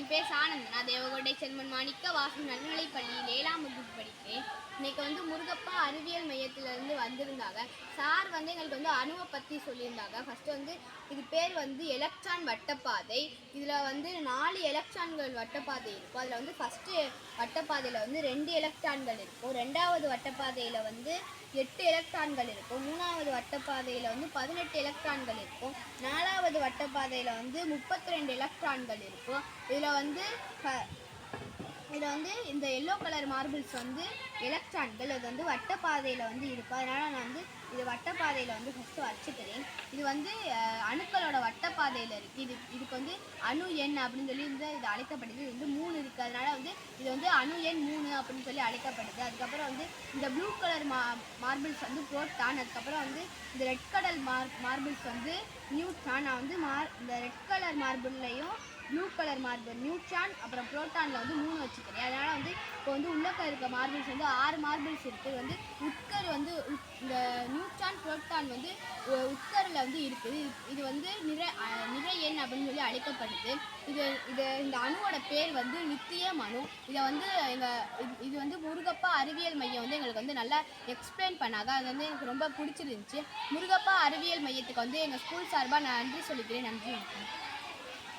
என் பேர் சானந்த். நான் தேவகோட்டை செல்வன் மாணிக்க வாசன் நடுநிலைப் பள்ளியில் 7ஆம் வகுப்பு படிக்கிறேன். இன்னைக்கு முருகப்பா அறிவியல் மையத்திலேருந்து வந்திருந்தாங்க. சார் எங்களுக்கு அணுவை பற்றி சொல்லியிருந்தாங்க. ஃபஸ்ட்டு இது பேர் எலக்ட்ரான் வட்டப்பாதை. இதில் 4 எலக்ட்ரான்கள் வட்டப்பாதை இருக்கும். அதில் ஃபஸ்ட்டு வட்டப்பாதையில் 2 எலக்ட்ரான்கள் இருக்கும். 2வது வட்டப்பாதையில் 8 எலக்ட்ரான்கள் இருக்கும். 3வது வட்டப்பாதையில் 18 எலக்ட்ரான்கள் இருக்கும். 4வது வட்டப்பாதையில் 32 எலக்ட்ரான்கள் இருக்கும். இதில் இந்த எல்லோ கலர் மார்பிள்ஸ் எலக்ட்ரான்கள். அது வட்டப்பாதையில் இருக்கும். அதனால் நான் இது வட்டப்பாதையில் ஃபஸ்ட்டு வச்சுக்கிறேன். இது அணுக்களோட வட்டப்பாதையில் இருக்குது. இதுக்கு அணு எண் அப்படின்னு சொல்லி இது அழைக்கப்படுது. இது 3 இருக்குது. அதனால் இது அணு எண் 3 அப்படின்னு சொல்லி அழைக்கப்படுது. அதுக்கப்புறம் இந்த ப்ளூ கலர் மார்பிள்ஸ் புரோட்டான். அதுக்கப்புறம் இந்த ரெட் கலர் மார்பிள்ஸ் நியூட்ரான். நான் இந்த ரெட் கலர் மார்பிள்லையும் ப்ளூ கலர் மார்பிள் நியூட்ரான் அப்புறம் புரோட்டானில் 3 வச்சுக்கிறேன். அதனால் இப்போ உள்ளக்க இருக்க மார்பிள்ஸ் 6 மார்பிள்ஸ் இருக்குது. உட்கரு இந்த நியூட்ரான் புரோட்டான் உட்கரில் இருக்குது. இது நிறை எண் அப்படின்னு சொல்லி அழைக்கப்படுது. இந்த அணுவோட பேர் லித்தியம் அணு. இதை இது முருகப்பா அறிவியல் மையம் எங்களுக்கு நல்லா எக்ஸ்பிளைன் பண்ணாங்க. அது எனக்கு ரொம்ப பிடிச்சிருந்துச்சு. முருகப்பா அறிவியல் மையத்துக்கு எங்கள் ஸ்கூல் சார்பாக நான் நன்றி சொல்லிக்கிறேன். நன்றி.